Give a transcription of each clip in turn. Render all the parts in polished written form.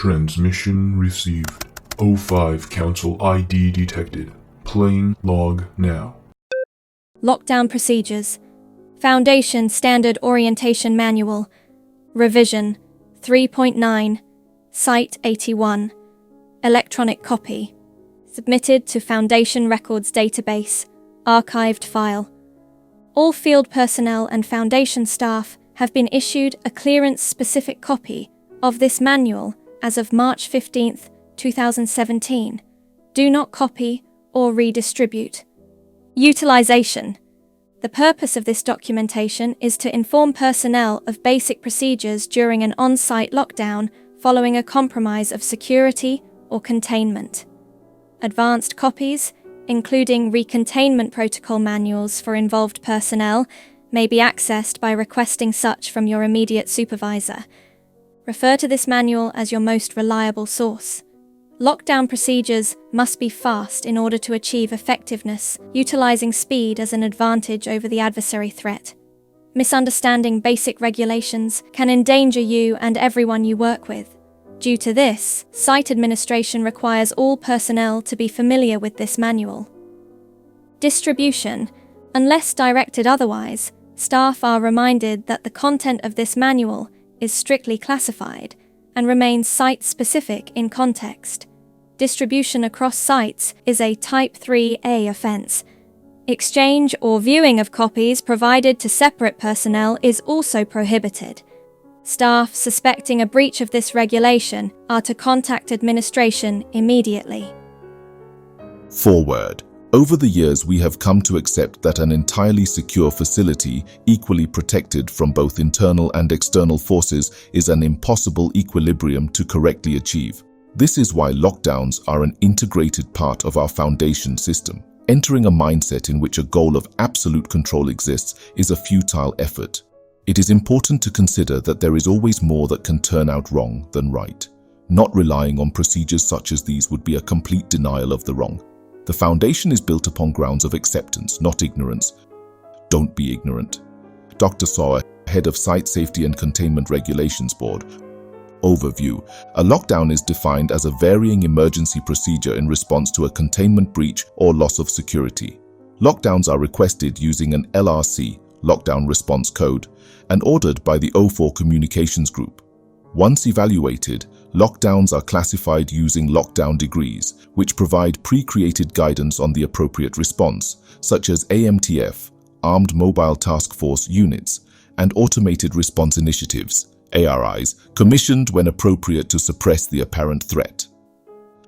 Transmission received. O5 Council ID detected. Playing log now. Lockdown procedures. Foundation Standard Orientation Manual. Revision 3.9. Site 81. Electronic copy. Submitted to Foundation Records Database. Archived file. All field personnel and Foundation staff have been issued a clearance-specific copy of this manual as of March 15, 2017. Do not copy or redistribute. Utilization. The purpose of this documentation is to inform personnel of basic procedures during an on-site lockdown following a compromise of security or containment. Advanced copies, including recontainment protocol manuals for involved personnel, may be accessed by requesting such from your immediate supervisor. Refer to this manual as your most reliable source. Lockdown procedures must be fast in order to achieve effectiveness, utilizing speed as an advantage over the adversary threat. Misunderstanding basic regulations can endanger you and everyone you work with. Due to this, site administration requires all personnel to be familiar with this manual. Distribution. Unless directed otherwise, staff are reminded that the content of this manual is strictly classified and remains site-specific in context. Distribution across sites is a Type 3A offense. Exchange or viewing of copies provided to separate personnel is also prohibited. Staff suspecting a breach of this regulation are to contact administration immediately. Forward. Over the years, we have come to accept that an entirely secure facility, equally protected from both internal and external forces, is an impossible equilibrium to correctly achieve. This is why lockdowns are an integrated part of our Foundation system. Entering a mindset in which a goal of absolute control exists is a futile effort. It is important to consider that there is always more that can turn out wrong than right. Not relying on procedures such as these would be a complete denial of the wrong. The Foundation is built upon grounds of acceptance, not ignorance. Don't be ignorant. Dr. Sauer, Head of Site Safety and Containment Regulations Board. Overview. A lockdown is defined as a varying emergency procedure in response to a containment breach or loss of security. Lockdowns are requested using an LRC, Lockdown Response Code, and ordered by the O4 Communications Group. Once evaluated, lockdowns are classified using lockdown degrees, which provide pre-created guidance on the appropriate response, such as AMTF, Armed Mobile Task Force Units, and Automated Response Initiatives, ARIs, commissioned when appropriate to suppress the apparent threat.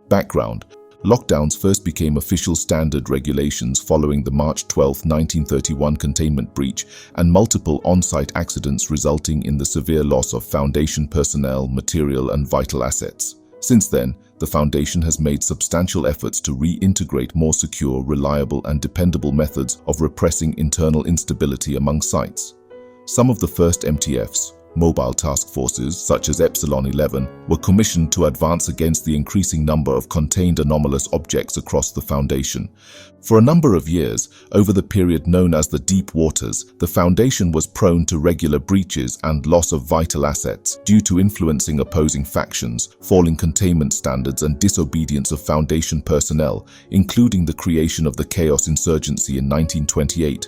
Background. Lockdowns first became official standard regulations following the March 12, 1931 containment breach and multiple on-site accidents resulting in the severe loss of Foundation personnel, material, and vital assets. Since then, the Foundation has made substantial efforts to reintegrate more secure, reliable, and dependable methods of repressing internal instability among sites. Some of the first MTFs, mobile task forces, such as Epsilon 11, were commissioned to advance against the increasing number of contained anomalous objects across the Foundation. For a number of years, over the period known as the Deep Waters, the Foundation was prone to regular breaches and loss of vital assets due to influencing opposing factions, falling containment standards, and disobedience of Foundation personnel, including the creation of the Chaos Insurgency in 1928.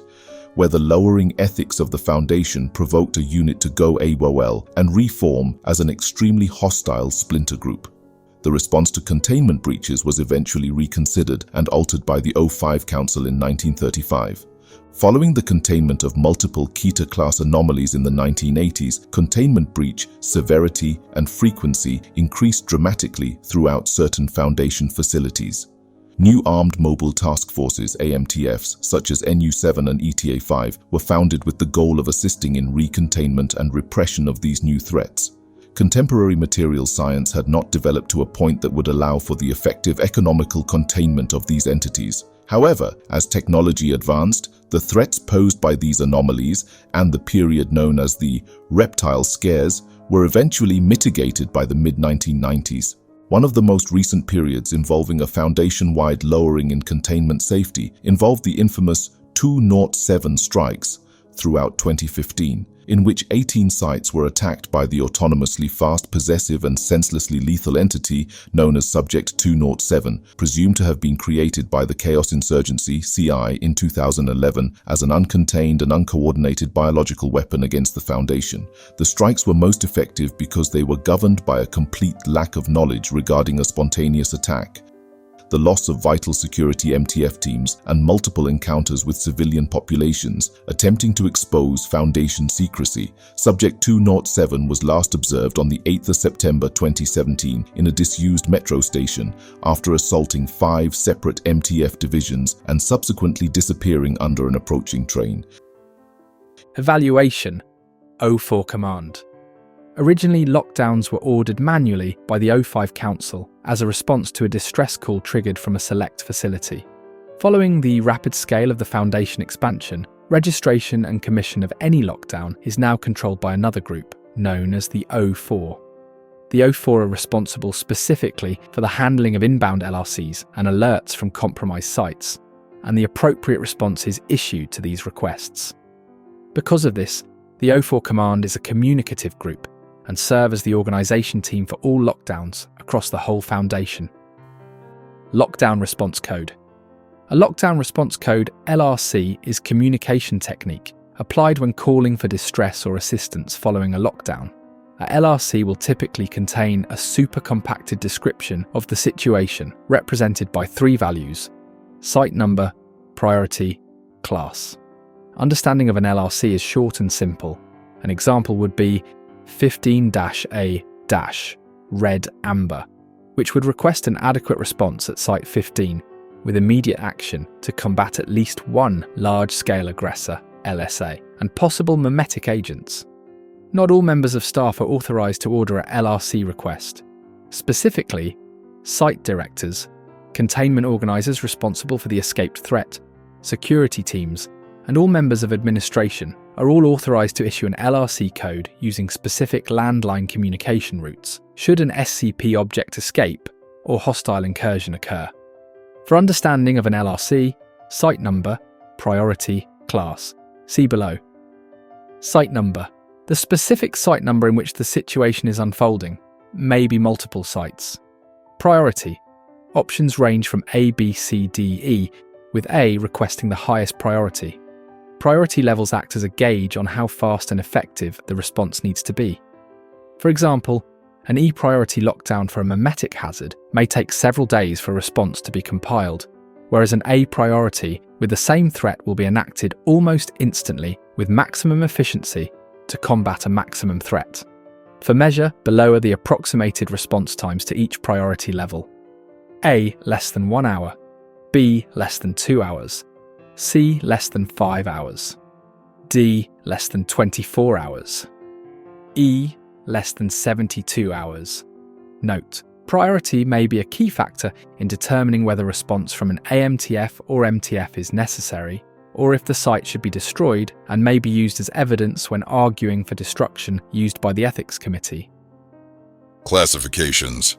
Where the lowering ethics of the Foundation provoked a unit to go AWOL and reform as an extremely hostile splinter group. The response to containment breaches was eventually reconsidered and altered by the O5 Council in 1935. Following the containment of multiple Keter-class anomalies in the 1980s, containment breach, severity, and frequency increased dramatically throughout certain Foundation facilities. New Armed Mobile Task Forces, AMTFs, such as NU-7 and ETA-5, were founded with the goal of assisting in recontainment and repression of these new threats. Contemporary material science had not developed to a point that would allow for the effective economical containment of these entities. However, as technology advanced, the threats posed by these anomalies and the period known as the reptile scares were eventually mitigated by the mid-1990s. One of the most recent periods involving a Foundation-wide lowering in containment safety involved the infamous 207 strikes, throughout 2015, in which 18 sites were attacked by the autonomously fast, possessive, and senselessly lethal entity known as Subject 207, presumed to have been created by the Chaos Insurgency, CI, in 2011 as an uncontained and uncoordinated biological weapon against the Foundation. The strikes were most effective because they were governed by a complete lack of knowledge regarding a spontaneous attack. The loss of vital security MTF teams, and multiple encounters with civilian populations attempting to expose Foundation secrecy. Subject 207 was last observed on the 8th of September 2017 in a disused metro station after assaulting 5 separate MTF divisions and subsequently disappearing under an approaching train. Evaluation. O4 Command. Originally, lockdowns were ordered manually by the O5 Council as a response to a distress call triggered from a select facility. Following the rapid scale of the Foundation expansion, registration and commission of any lockdown is now controlled by another group, known as the O4. The O4 are responsible specifically for the handling of inbound LRCs and alerts from compromised sites, and the appropriate response is issued to these requests. Because of this, the O4 Command is a communicative group and serve as the organisation team for all lockdowns across the whole Foundation. Lockdown Response Code. A Lockdown Response Code, LRC, is communication technique applied when calling for distress or assistance following a lockdown. A LRC will typically contain a super-compacted description of the situation represented by 3 values: site number, priority, class. Understanding of an LRC is short and simple. An example would be 15-A-red amber, which would request an adequate response at Site 15 with immediate action to combat at least one large-scale aggressor, LSA, and possible mimetic agents. Not all members of staff are authorised to order a LRC request. Specifically, site directors, containment organisers responsible for the escaped threat, security teams, and all members of administration are all authorised to issue an LRC code using specific landline communication routes, should an SCP object escape or hostile incursion occur. For understanding of an LRC, site number, priority, class, see below. Site number. The specific site number in which the situation is unfolding, may be multiple sites. Priority. Options range from A, B, C, D, E, with A requesting the highest priority. Priority levels act as a gauge on how fast and effective the response needs to be. For example, an E-priority lockdown for a mimetic hazard may take several days for a response to be compiled, whereas an A-priority with the same threat will be enacted almost instantly with maximum efficiency to combat a maximum threat. For measure, below are the approximated response times to each priority level. A less than 1 hour, B less than 2 hours, C less than 5 hours, D less than 24 hours, E less than 72 hours. Note, priority may be a key factor in determining whether response from an AMTF or MTF is necessary, or if the site should be destroyed, and may be used as evidence when arguing for destruction used by the Ethics Committee. Classifications.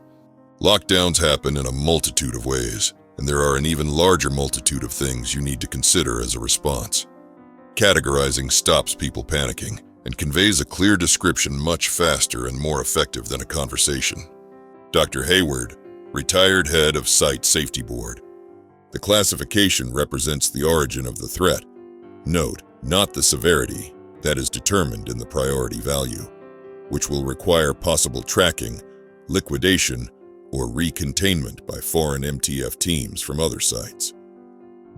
Lockdowns happen in a multitude of ways, and there are an even larger multitude of things you need to consider as a response. Categorizing stops people panicking and conveys a clear description much faster and more effective than a conversation. Dr. Hayward, retired head of Site Safety Board. The classification represents the origin of the threat. Note, not the severity, that is determined in the priority value, which will require possible tracking, liquidation, or recontainment by foreign MTF teams from other sites.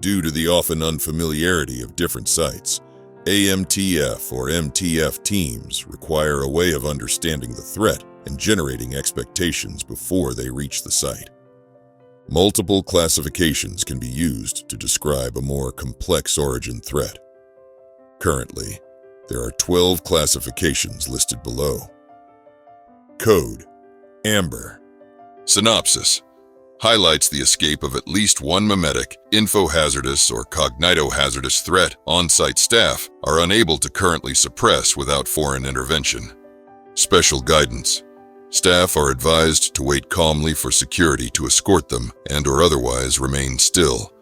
Due to the often unfamiliarity of different sites, AMTF or MTF teams require a way of understanding the threat and generating expectations before they reach the site. Multiple classifications can be used to describe a more complex origin threat. Currently, there are 12 classifications listed below. Code: Amber. Synopsis: highlights the escape of at least one mimetic, info-hazardous, or cognito-hazardous threat on-site staff are unable to currently suppress without foreign intervention. Special guidance: staff are advised to wait calmly for security to escort them and/or otherwise remain still.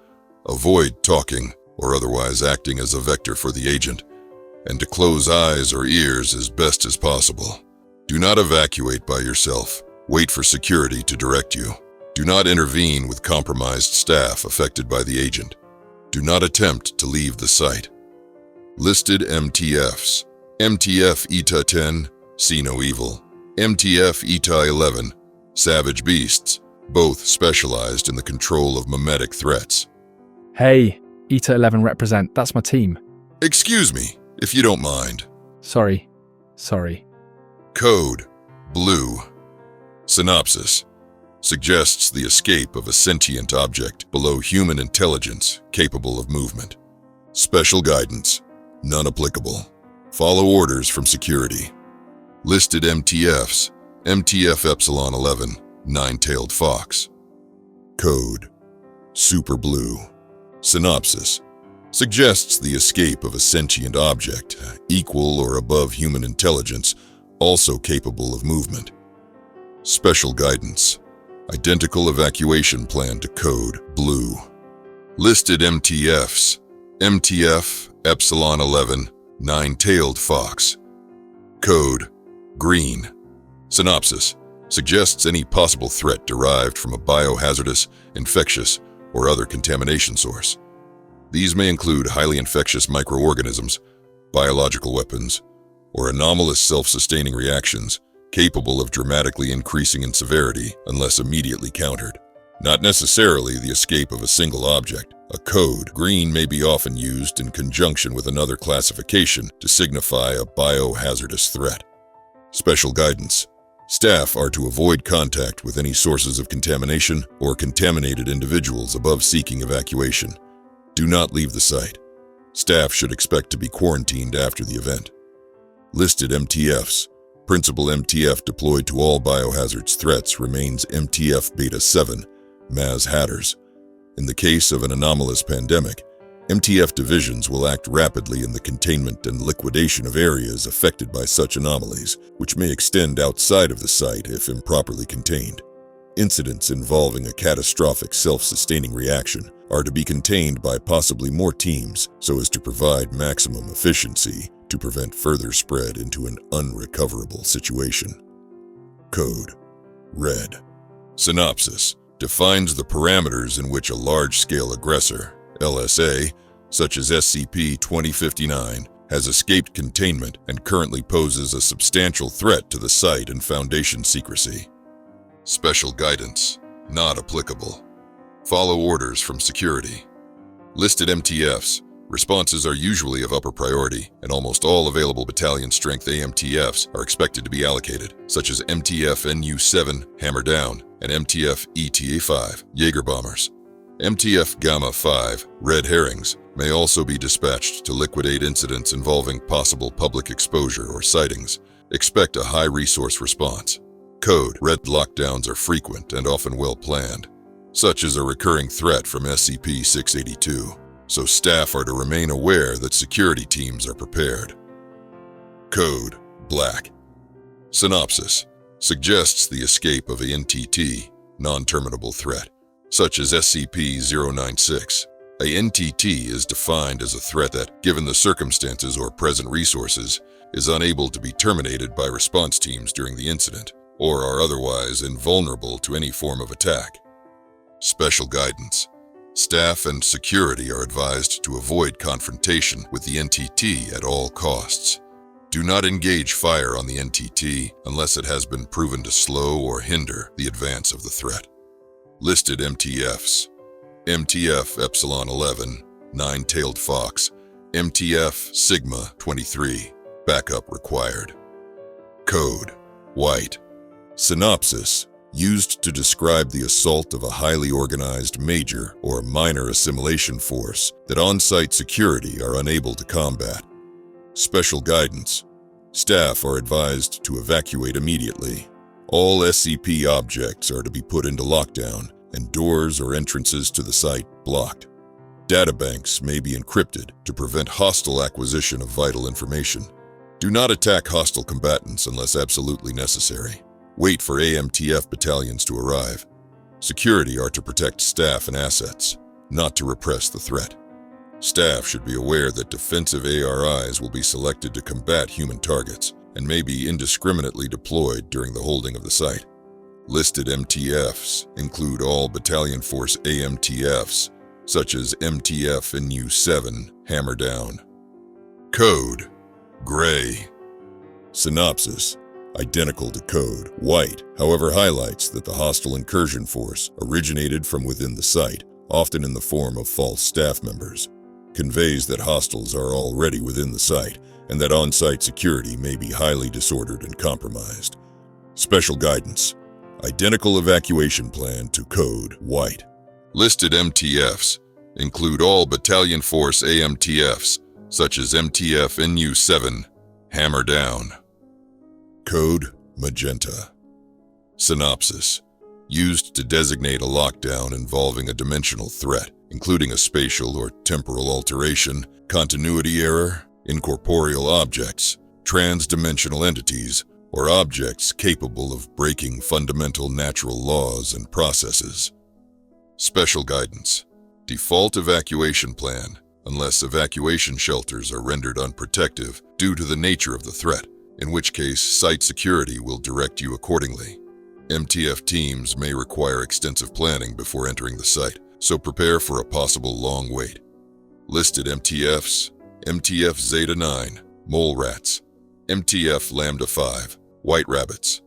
Avoid talking or otherwise acting as a vector for the agent. and to close eyes or ears as best as possible. Do not evacuate by yourself. Wait for security to direct you. Do not intervene with compromised staff affected by the agent. Do not attempt to leave the site. Listed MTFs: MTF ETA 10, See No Evil; MTF ETA 11, Savage Beasts, both specialized in the control of memetic threats. Hey, ETA 11 represent, that's my team. Excuse me, if you don't mind. Sorry. Code Blue. Synopsis: suggests the escape of a sentient object below human intelligence capable of movement. Special guidance: none applicable. Follow orders from security. Listed MTFs: MTF Epsilon 11, Nine-Tailed Fox. Code Super Blue. Synopsis: suggests the escape of a sentient object, equal or above human intelligence, also capable of movement. Special guidance: identical evacuation plan to Code Blue. Listed MTFs: MTF Epsilon 11, Nine-Tailed Fox. Code Green. Synopsis: suggests any possible threat derived from a biohazardous, infectious, or other contamination source. These may include highly infectious microorganisms, biological weapons, or anomalous self-sustaining reactions capable of dramatically increasing in severity unless immediately countered. Not necessarily the escape of a single object. A code green may be often used in conjunction with another classification to signify a biohazardous threat. Special guidance: staff are to avoid contact with any sources of contamination or contaminated individuals above seeking evacuation. Do not leave the site. Staff should expect to be quarantined after the event. Listed MTFs: principal MTF deployed to all biohazards threats remains MTF Beta 7, Maz Hatters. In the case of an anomalous pandemic, MTF divisions will act rapidly in the containment and liquidation of areas affected by such anomalies, which may extend outside of the site if improperly contained. Incidents involving a catastrophic self-sustaining reaction are to be contained by possibly more teams so as to provide maximum efficiency to prevent further spread into an unrecoverable situation. Code Red. Synopsis: defines the parameters in which a large-scale aggressor, LSA, such as SCP-2059, has escaped containment and currently poses a substantial threat to the site and Foundation secrecy. Special guidance: not applicable. Follow orders from security. Listed MTFs: responses are usually of upper priority, and almost all available battalion strength AMTFs are expected to be allocated, such as MTF NU-7, Hammer Down, and MTF ETA-5, Jaeger Bombers. MTF Gamma-5, Red Herrings, may also be dispatched to liquidate incidents involving possible public exposure or sightings. Expect a high-resource response. Code Red lockdowns are frequent and often well-planned. Such as a recurring threat from SCP-682, so staff are to remain aware that security teams are prepared. Code Black. Synopsis: suggests the escape of a NTT, non-terminable threat, such as SCP-096. A NTT is defined as a threat that, given the circumstances or present resources, is unable to be terminated by response teams during the incident, or are otherwise invulnerable to any form of attack. Special guidance: staff and security are advised to avoid confrontation with the NTT at all costs. Do not engage fire on the NTT unless it has been proven to slow or hinder the advance of the threat. Listed MTFs: MTF Epsilon 11, Nine-Tailed Fox, MTF Sigma 23, backup required. Code White. Synopsis: used to describe the assault of a highly organized major or minor assimilation force that on-site security are unable to combat. Special guidance: staff are advised to evacuate immediately. All SCP objects are to be put into lockdown and doors or entrances to the site blocked. Databanks may be encrypted to prevent hostile acquisition of vital information. Do not attack hostile combatants unless absolutely necessary. Wait for AMTF battalions to arrive. Security are to protect staff and assets, not to repress the threat. Staff should be aware that defensive ARIs will be selected to combat human targets and may be indiscriminately deployed during the holding of the site. Listed MTFs include all Battalion Force AMTFs, such as MTF NU-7 Hammer Down. Code: Gray. Synopsis: identical to code. White, however, highlights that the hostile incursion force originated from within the site, often in the form of false staff members. Conveys that hostiles are already within the site and that on-site security may be highly disordered and compromised. Special guidance: identical evacuation plan to code. White. Listed MTFs include all Battalion Force AMTFs, such as MTF NU-7 Hammer Down. Code: Magenta. Synopsis: used to designate a lockdown involving a dimensional threat, including a spatial or temporal alteration, continuity error, incorporeal objects, trans-dimensional entities, or objects capable of breaking fundamental natural laws and processes. Special guidance: default evacuation plan, unless evacuation shelters are rendered unprotective due to the nature of the threat, in which case site security will direct you accordingly. MTF teams may require extensive planning before entering the site, so prepare for a possible long wait. Listed MTFs: MTF Zeta 9, Mole Rats; MTF Lambda 5, White Rabbits;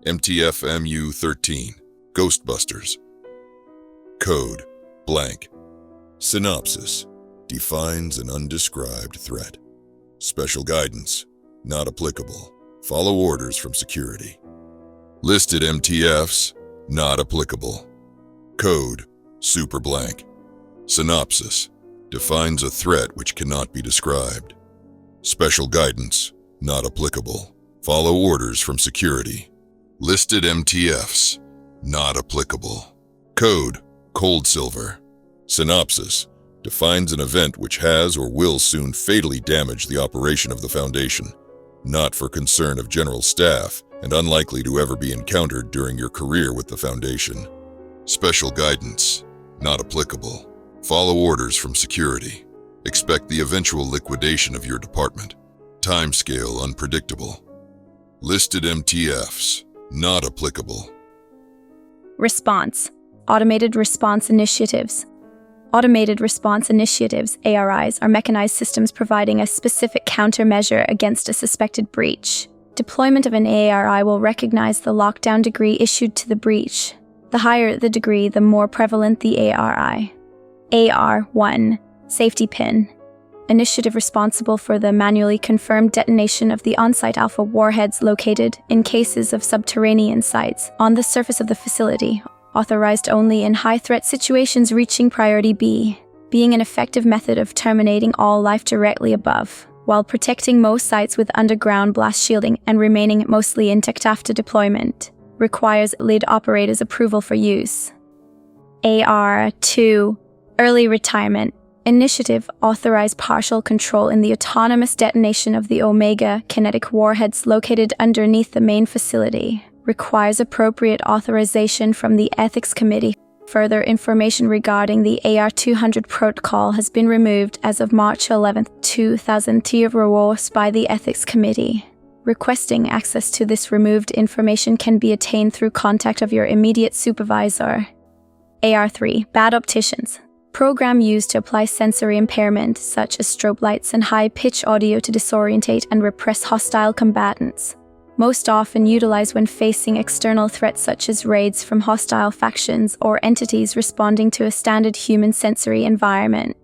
MTF MU 13, Ghostbusters. Code: Blank. Synopsis: defines an undescribed threat. Special guidance: not applicable. Follow orders from security. Listed MTFs: not applicable. Code: super blank. Synopsis: defines a threat which cannot be described. Special guidance: not applicable. Follow orders from security. Listed MTFs: not applicable. Code: cold silver. Synopsis: defines an event which has or will soon fatally damage the operation of the Foundation, not for concern of general staff and unlikely to ever be encountered during your career with the Foundation. Special guidance: not applicable. Follow orders from security. Expect the eventual liquidation of your department. Timescale unpredictable. Listed MTFs: not applicable. Response: Automated Response Initiatives. Automated Response Initiatives, ARIs, are mechanized systems providing a specific countermeasure against a suspected breach. Deployment of an ARI will recognize the lockdown degree issued to the breach. The higher the degree, the more prevalent the ARI. AR-1, Safety Pin. Initiative responsible for the manually confirmed detonation of the on-site alpha warheads located, in cases of subterranean sites, on the surface of the facility. Authorized only in high-threat situations reaching Priority B, being an effective method of terminating all life directly above, while protecting most sites with underground blast shielding and remaining mostly intact after deployment. Requires lead operator's approval for use. AR-2, Early Retirement. Initiative authorized partial control in the autonomous detonation of the Omega kinetic warheads located underneath the main facility. Requires appropriate authorization from the Ethics Committee. Further information regarding the AR-200 protocol has been removed as of March 11, 2000 by the Ethics Committee. Requesting access to this removed information can be attained through contact of your immediate supervisor. AR-3, Bad Opticians. Program used to apply sensory impairment, such as strobe lights and high-pitch audio to disorientate and repress hostile combatants. Most often utilized when facing external threats such as raids from hostile factions or entities responding to a standard human sensory environment.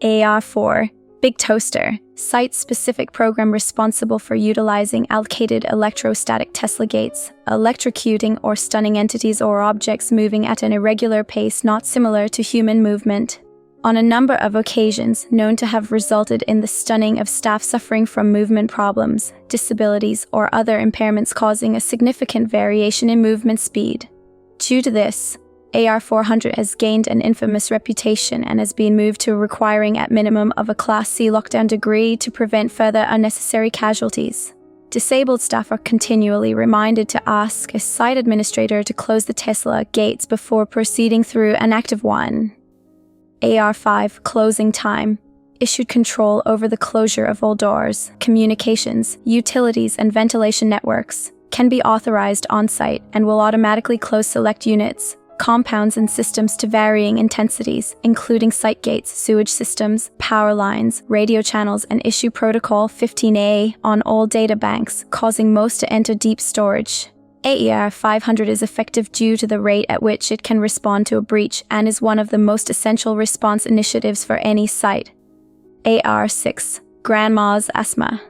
AR-4, Big Toaster, site-specific program responsible for utilizing allocated electrostatic Tesla gates, electrocuting or stunning entities or objects moving at an irregular pace not similar to human movement. On a number of occasions, known to have resulted in the stunning of staff suffering from movement problems, disabilities, or other impairments causing a significant variation in movement speed. Due to this, AR-400 has gained an infamous reputation and has been moved to requiring at minimum of a Class C lockdown degree to prevent further unnecessary casualties. Disabled staff are continually reminded to ask a site administrator to close the Tesla gates before proceeding through an active one. AR5 closing time. Issued control over the closure of all doors, communications, utilities, and ventilation networks. Can be authorized on-site and will automatically close select units, compounds, and systems to varying intensities, including site gates, sewage systems, power lines, radio channels, and issue Protocol 15A on all data banks, causing most to enter deep storage. AER 500 is effective due to the rate at which it can respond to a breach and is one of the most essential response initiatives for any site. AR6, Grandma's Asthma.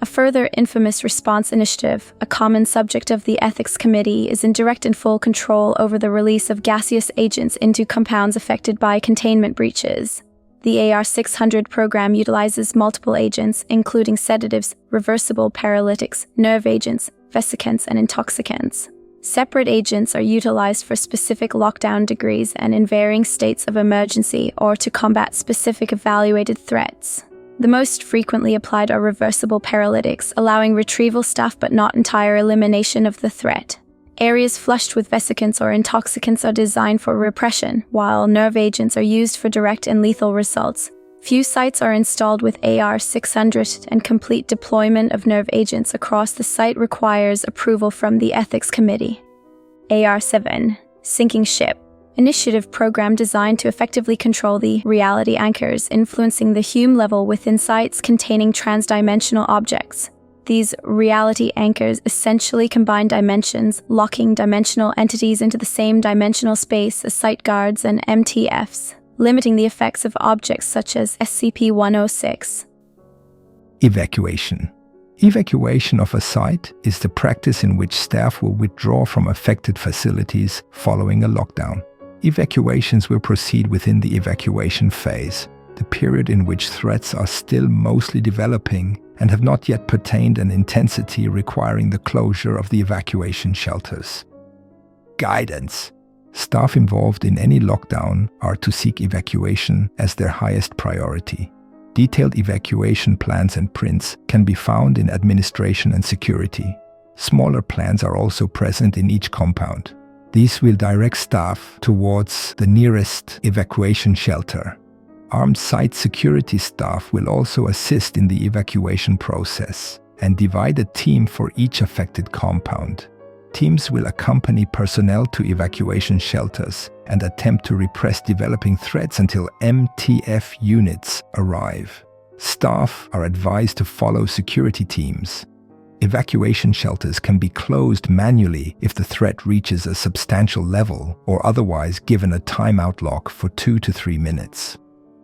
A further infamous response initiative, a common subject of the Ethics Committee, is in direct and full control over the release of gaseous agents into compounds affected by containment breaches. The AR600 program utilizes multiple agents, including sedatives, reversible paralytics, nerve agents, vesicants, and intoxicants. Separate agents are utilized for specific lockdown degrees and in varying states of emergency or to combat specific evaluated threats. The most frequently applied are reversible paralytics, allowing retrieval stuff but not entire elimination of the threat. Areas flushed with vesicants or intoxicants are designed for repression, while nerve agents are used for direct and lethal results. Few sites are installed with AR600, and complete deployment of nerve agents across the site requires approval from the Ethics Committee. AR7, Sinking Ship. Initiative program designed to effectively control the reality anchors influencing the Hume level within sites containing transdimensional objects. These reality anchors essentially combine dimensions, locking dimensional entities into the same dimensional space as site guards and MTFs, limiting the effects of objects such as SCP-106. Evacuation. Evacuation of a site is the practice in which staff will withdraw from affected facilities following a lockdown. Evacuations will proceed within the evacuation phase, the period in which threats are still mostly developing and have not yet attained an intensity requiring the closure of the evacuation shelters. Guidance. Staff involved in any lockdown are to seek evacuation as their highest priority. Detailed evacuation plans and prints can be found in administration and security. Smaller plans are also present in each compound. These will direct staff towards the nearest evacuation shelter. Armed site security staff will also assist in the evacuation process and divide a team for each affected compound. Teams will accompany personnel to evacuation shelters and attempt to repress developing threats until MTF units arrive. Staff are advised to follow security teams. Evacuation shelters can be closed manually if the threat reaches a substantial level or otherwise given a timeout lock for 2 to 3 minutes.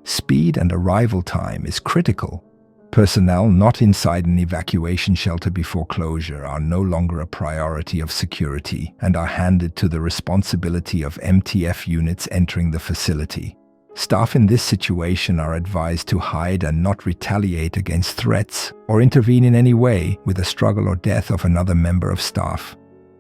Speed and arrival time is critical. Personnel not inside an evacuation shelter before closure are no longer a priority of security and are handed to the responsibility of MTF units entering the facility. Staff in this situation are advised to hide and not retaliate against threats or intervene in any way with the struggle or death of another member of staff.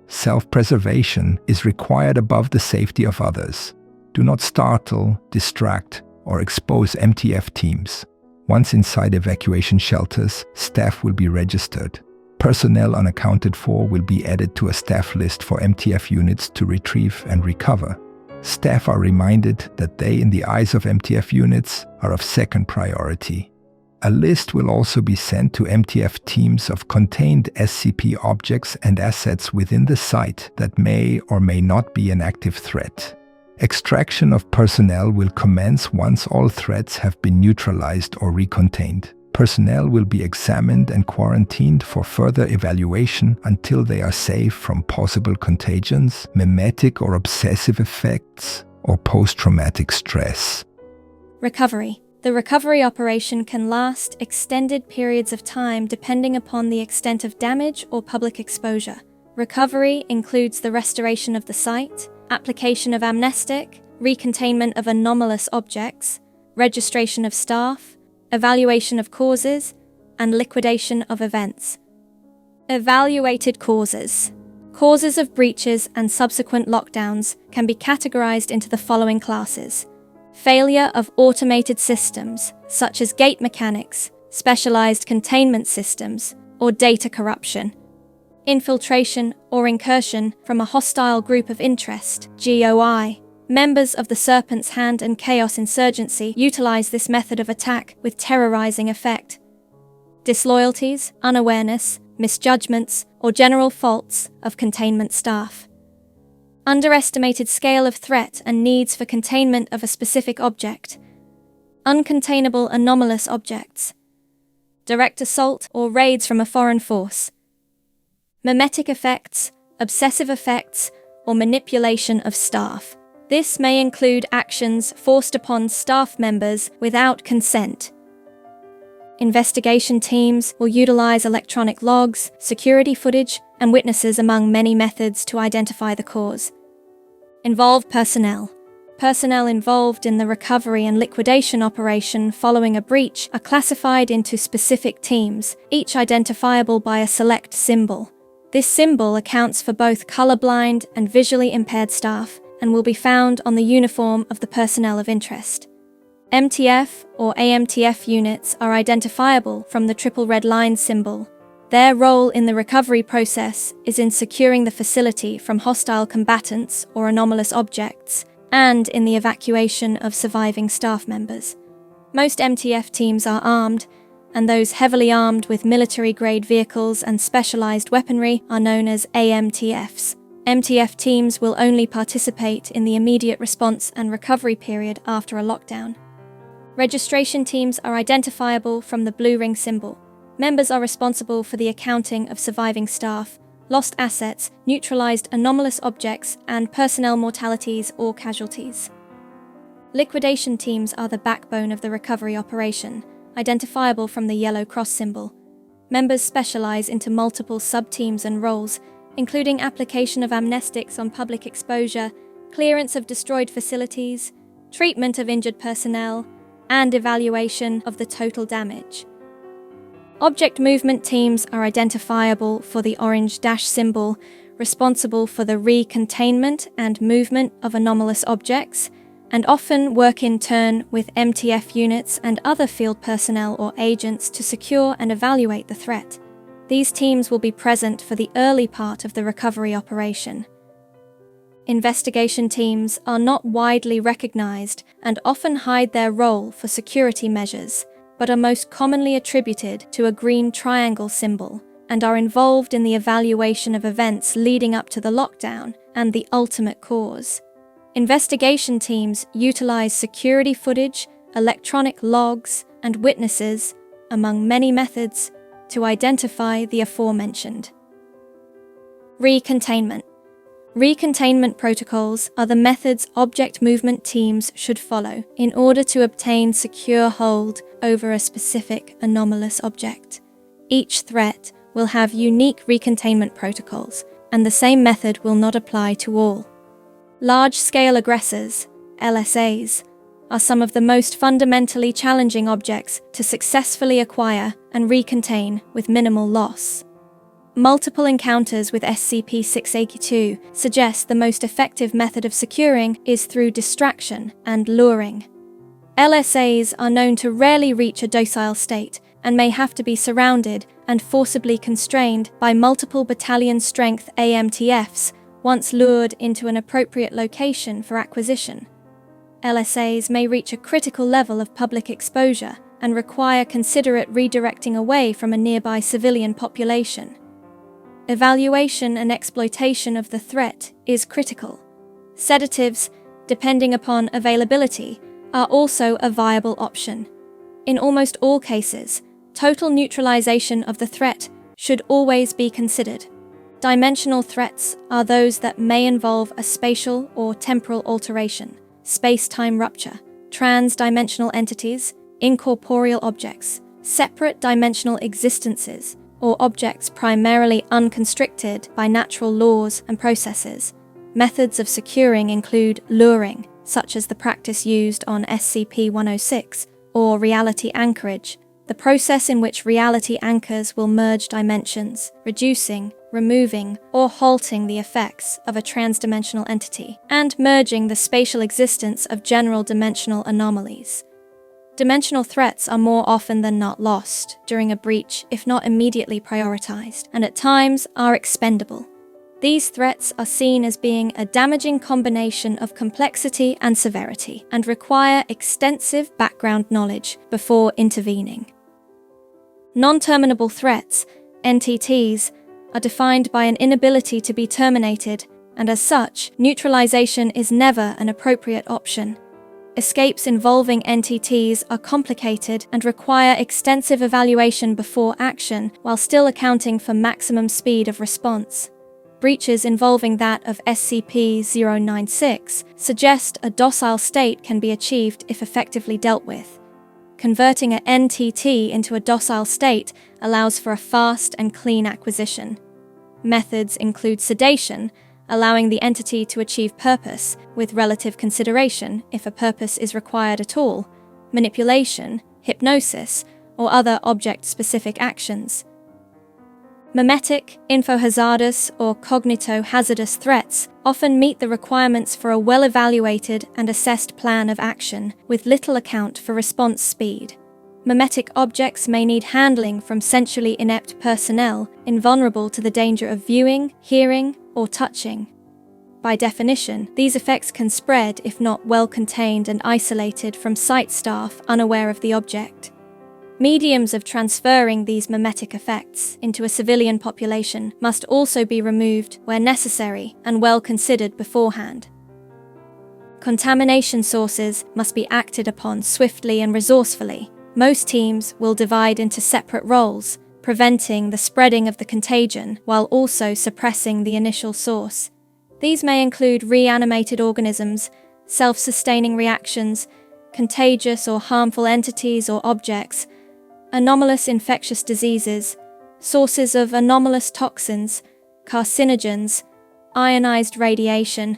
Self-preservation is required above the safety of others. Do not startle, distract, or expose MTF teams. Once inside evacuation shelters, staff will be registered. Personnel unaccounted for will be added to a staff list for MTF units to retrieve and recover. Staff are reminded that they, in the eyes of MTF units, are of second priority. A list will also be sent to MTF teams of contained SCP objects and assets within the site that may or may not be an active threat. Extraction of personnel will commence once all threats have been neutralized or recontained. Personnel will be examined and quarantined for further evaluation until they are safe from possible contagions, mimetic or obsessive effects, or post-traumatic stress. Recovery. The recovery operation can last extended periods of time depending upon the extent of damage or public exposure. Recovery includes the restoration of the site, application of amnestic, recontainment of anomalous objects, registration of staff, evaluation of causes, and liquidation of events. Evaluated causes. Causes of breaches and subsequent lockdowns can be categorized into the following classes: failure of automated systems, such as gate mechanics, specialized containment systems, or data corruption. Infiltration or incursion from a hostile group of interest, GOI. Members of the Serpent's Hand and Chaos Insurgency utilize this method of attack with terrorizing effect. Disloyalties, unawareness, misjudgments, or general faults of containment staff. Underestimated scale of threat and needs for containment of a specific object. Uncontainable anomalous objects. Direct assault or raids from a foreign force. Mimetic effects, obsessive effects, or manipulation of staff. This may include actions forced upon staff members without consent. Investigation teams will utilize electronic logs, security footage, and witnesses among many methods to identify the cause. Involved personnel. Personnel involved in the recovery and liquidation operation following a breach are classified into specific teams, each identifiable by a select symbol. This symbol accounts for both colorblind and visually impaired staff and will be found on the uniform of the personnel of interest. MTF or AMTF units are identifiable from the triple red line symbol. Their role in the recovery process is in securing the facility from hostile combatants or anomalous objects, and in the evacuation of surviving staff members. Most MTF teams are armed, and those heavily armed with military-grade vehicles and specialized weaponry are known as AMTFs. MTF teams will only participate in the immediate response and recovery period after a lockdown. Registration teams are identifiable from the blue ring symbol. Members are responsible for the accounting of surviving staff, lost assets, neutralized anomalous objects, and personnel mortalities or casualties. Liquidation teams are the backbone of the recovery operation, identifiable from the yellow cross symbol. Members specialize into multiple sub-teams and roles, including application of amnestics on public exposure, clearance of destroyed facilities, treatment of injured personnel, and evaluation of the total damage. Object movement teams are identifiable for the orange dash symbol, responsible for the recontainment and movement of anomalous objects, and often work in turn with MTF units and other field personnel or agents to secure and evaluate the threat. These teams will be present for the early part of the recovery operation. Investigation teams are not widely recognized and often hide their role for security measures, but are most commonly attributed to a green triangle symbol and are involved in the evaluation of events leading up to the lockdown and the ultimate cause. Investigation teams utilize security footage, electronic logs, and witnesses, among many methods, to identify the aforementioned. Recontainment. Recontainment protocols are the methods object movement teams should follow in order to obtain secure hold over a specific anomalous object. Each threat will have unique recontainment protocols, and the same method will not apply to all. Large-scale aggressors, LSAs, are some of the most fundamentally challenging objects to successfully acquire and recontain with minimal loss. Multiple encounters with SCP-682 suggest the most effective method of securing is through distraction and luring. LSAs are known to rarely reach a docile state and may have to be surrounded and forcibly constrained by multiple battalion-strength AMTFs once lured into an appropriate location for acquisition. LSAs may reach a critical level of public exposure and require considerate redirecting away from a nearby civilian population. Evaluation and exploitation of the threat is critical. Sedatives, depending upon availability, are also a viable option. In almost all cases, total neutralization of the threat should always be considered. Dimensional threats are those that may involve a spatial or temporal alteration, space-time rupture, trans-dimensional entities, incorporeal objects, separate dimensional existences, or objects primarily unconstricted by natural laws and processes. Methods of securing include luring, such as the practice used on SCP-106, or reality anchorage, the process in which reality anchors will merge dimensions, reducing, removing, or halting the effects of a transdimensional entity, and merging the spatial existence of general dimensional anomalies. Dimensional threats are more often than not lost during a breach if not immediately prioritized, and at times are expendable. These threats are seen as being a damaging combination of complexity and severity and require extensive background knowledge before intervening. Non-terminable threats, NTTs, are defined by an inability to be terminated, and as such, neutralization is never an appropriate option. Escapes involving NTTs are complicated and require extensive evaluation before action while still accounting for maximum speed of response. Breaches involving that of SCP-096 suggest a docile state can be achieved if effectively dealt with. Converting an NTT into a docile state allows for a fast and clean acquisition. Methods include sedation, allowing the entity to achieve purpose with relative consideration if a purpose is required at all, manipulation, hypnosis, or other object-specific actions. Memetic, infohazardous, or cognito-hazardous threats often meet the requirements for a well-evaluated and assessed plan of action, with little account for response speed. Memetic objects may need handling from sensually inept personnel, invulnerable to the danger of viewing, hearing, or touching. By definition, these effects can spread if not well contained and isolated from site staff unaware of the object. Mediums of transferring these memetic effects into a civilian population must also be removed where necessary and well considered beforehand. Contamination sources must be acted upon swiftly and resourcefully. Most teams will divide into separate roles, preventing the spreading of the contagion while also suppressing the initial source. These may include reanimated organisms, self-sustaining reactions, contagious or harmful entities or objects, anomalous infectious diseases, sources of anomalous toxins, carcinogens, ionized radiation,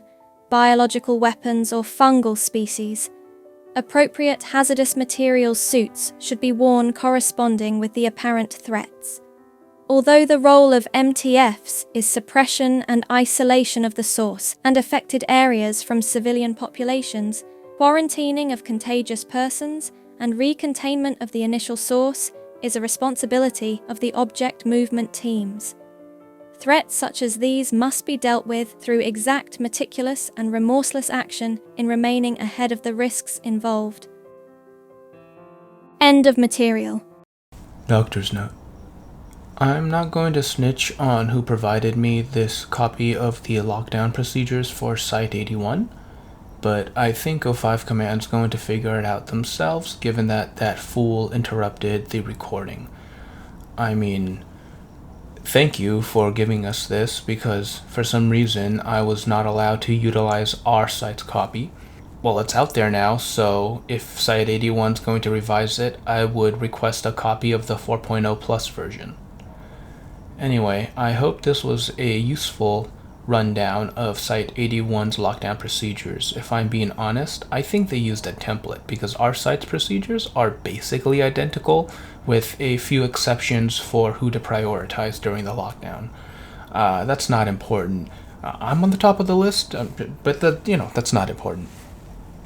biological weapons or fungal species. Appropriate hazardous materials suits should be worn corresponding with the apparent threats. Although the role of MTFs is suppression and isolation of the source and affected areas from civilian populations, quarantining of contagious persons and recontainment of the initial source is a responsibility of the object movement teams. Threats such as these must be dealt with through exact, meticulous, and remorseless action in remaining ahead of the risks involved. End of material. Doctor's note. I'm not going to snitch on who provided me this copy of the lockdown procedures for Site 81, but I think O5 Command's going to figure it out themselves, given that that fool interrupted the recording. I mean, thank you for giving us this, because for some reason I was not allowed to utilize our site's copy. Well, it's out there now, so if Site 81's going to revise it, I would request a copy of the 4.0 Plus version. Anyway, I hope this was a useful rundown of Site 81's lockdown procedures. If I'm being honest, I think they used a template because our site's procedures are basically identical, with a few exceptions for who to prioritize during the lockdown. That's not important. I'm on the top of the list, but that's not important.